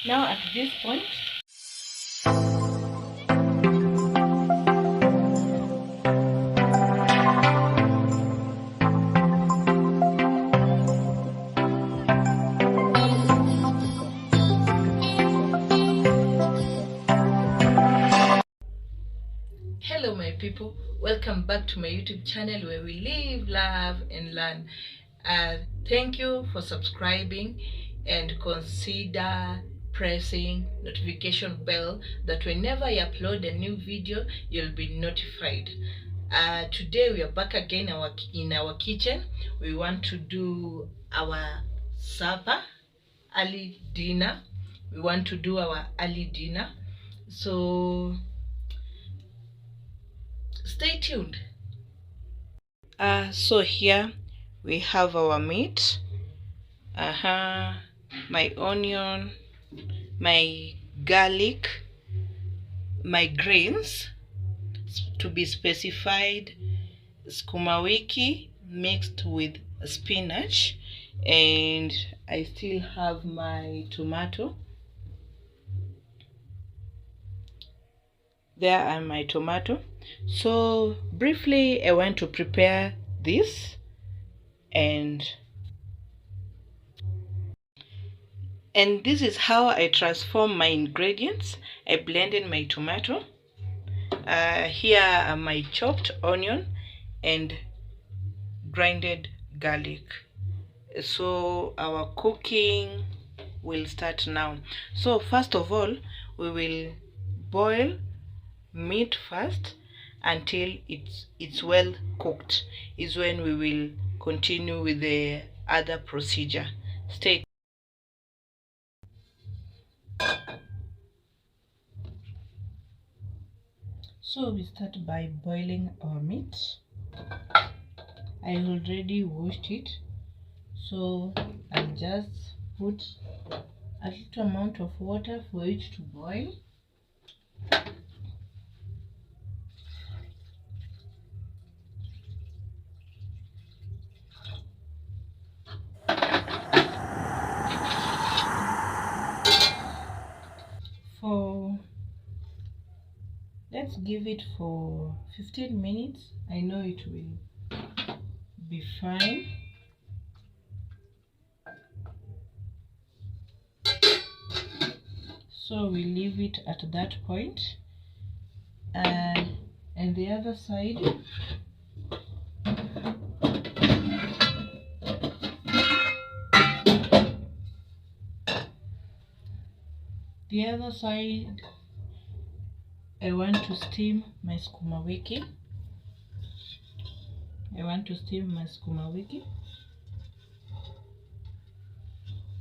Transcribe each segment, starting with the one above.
Now at this point, hello my people, welcome back to my YouTube channel where we live, love and learn. Thank you for subscribing and consider pressing notification bell that whenever I upload a new video you'll be notified. Today we are back again in our kitchen. We want to do our supper, early dinner. We want to do our early dinner, so stay tuned. So here we have our meat, my onion, my garlic, my greens, to be specified, sukuma wiki mixed with spinach, and I still have my tomato. There are my tomato. So briefly, I want to prepare this, and this is how I transform my ingredients. I blended my tomato. Here are my chopped onion and grinded garlic. So our cooking will start now. So first of all, we will boil meat first until it's well cooked. Is when we will continue with the other procedure. Stay. So we start by boiling our meat. I already washed it, so I'll just put a little amount of water for it to boil. Let's give it for 15 minutes. I know it will be fine. So we leave it at that point, and the other side, I want to steam my sukuma wiki.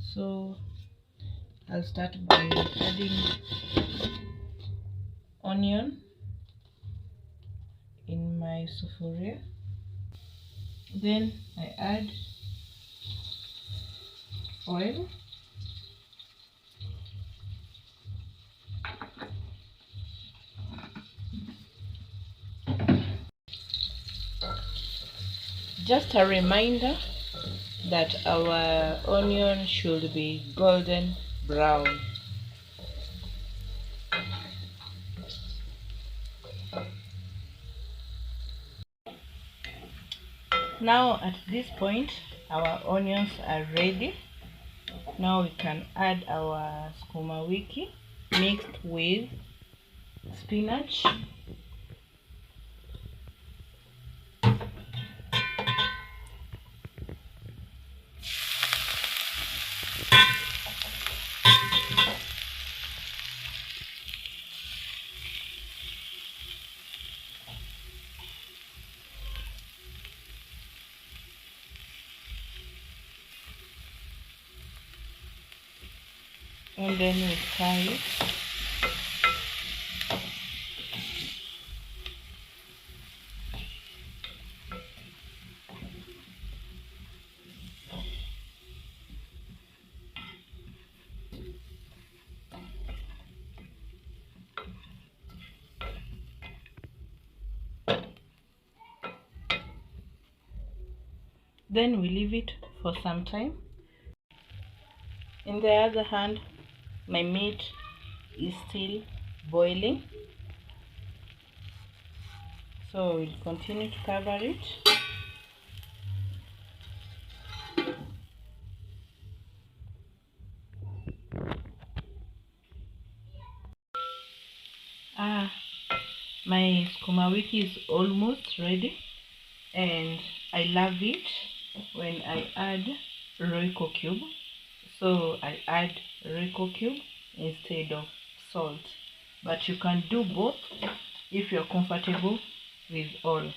So I'll start by adding onion in my sufuria. Then I add oil. Just a reminder that our onion should be golden brown. Now at this point our onions are ready. Now we can add our sukuma wiki mixed with spinach. And then we fry it. Then we leave it for some time. In the other hand, My meat is still boiling, so we'll continue to cover it. My sukuma wiki is almost ready, and I love it when I add Royco cube. So I add Royco cube instead of salt, but you can do both if you're comfortable with all.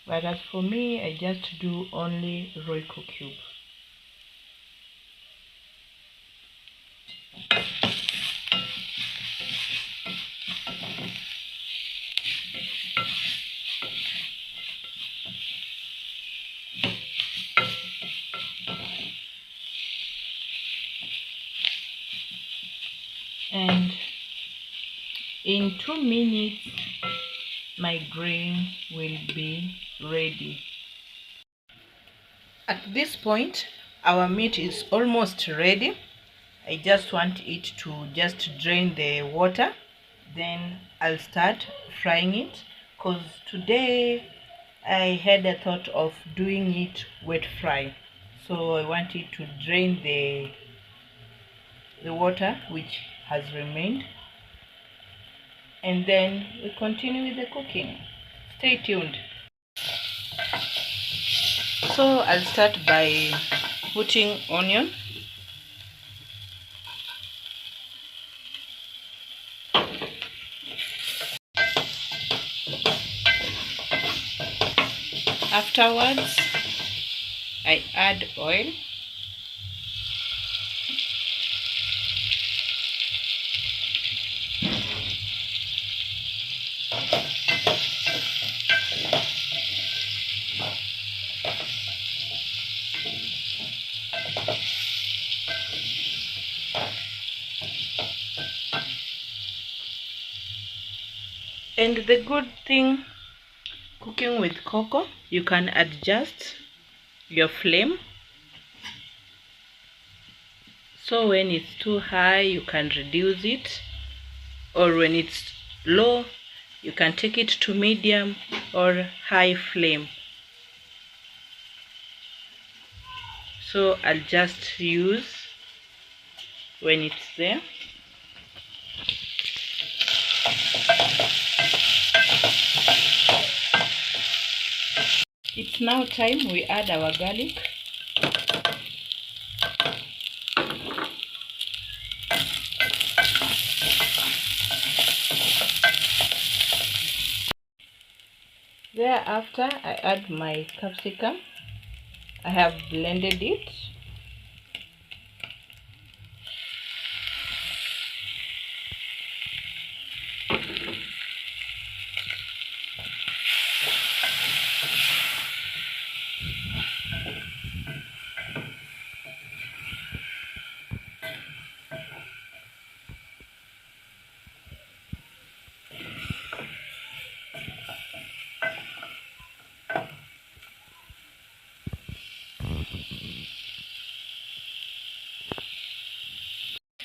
But as for me, I just do only Royco cube. And in 2 minutes, my grain will be ready. At this point, our meat is almost ready. I just want it to just drain the water. Then I'll start frying it, because today I had a thought of doing it wet fry. So I want it to drain the water which has remained, and then we continue with the cooking. Stay tuned. So I'll start by putting onion, afterwards I add oil, and the good thing cooking with KOKO, you can adjust your flame. So when it's too high, you can reduce it, or when it's low, you can take it to medium or high flame. So I'll just use when it's there. It's now time we add our garlic. Thereafter, I add my capsicum. I have blended it.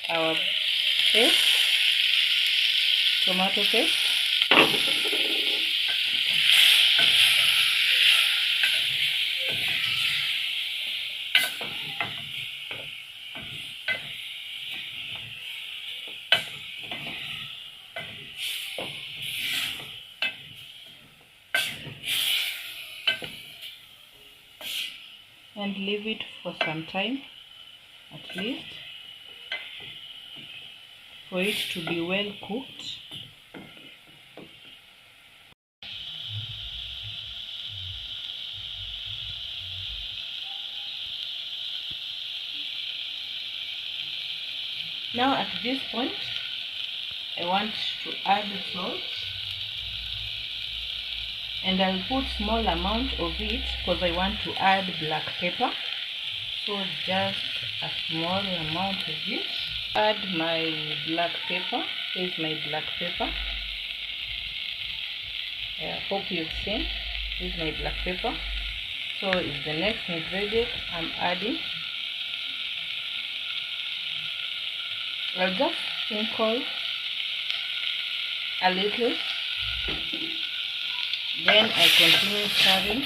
Our paste, tomato paste. And leave it for some time, at least, for it to be well cooked. Now at this point, I want to add salt, and I'll put small amount of it because I want to add black pepper. So just a small amount of it. Add my black pepper. Here's my black pepper. I hope you've seen. Here's my black pepper. So it's the next ingredient I'm adding. I'll just sprinkle a little, then I continue stirring.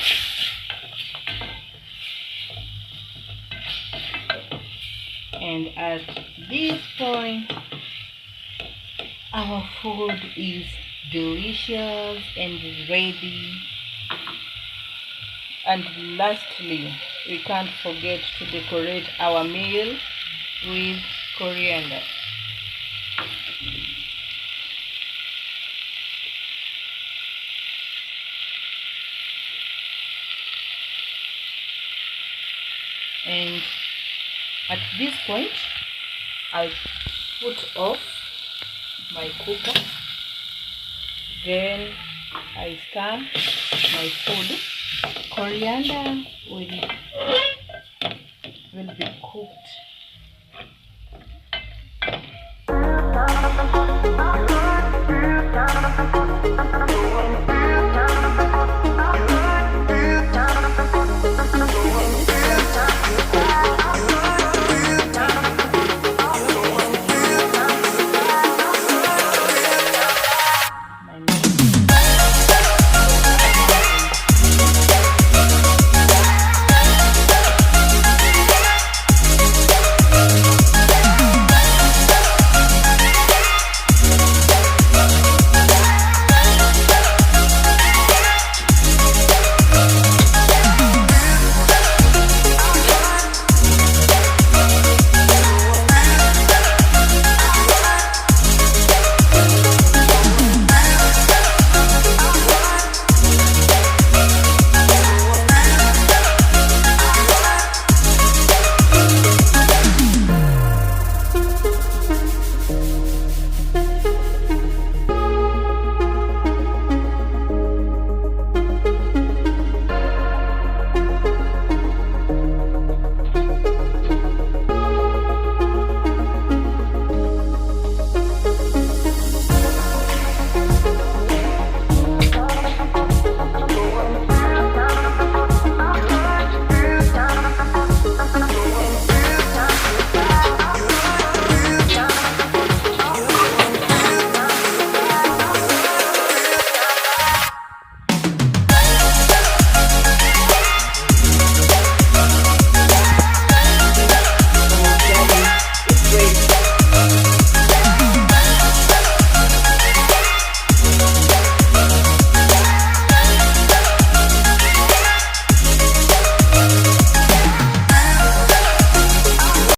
And at this point, our food is delicious and ready. And lastly, we can't forget to decorate our meal with coriander. And at this point, I'll put off my cooker. Then I stir my food. Coriander will be cooked.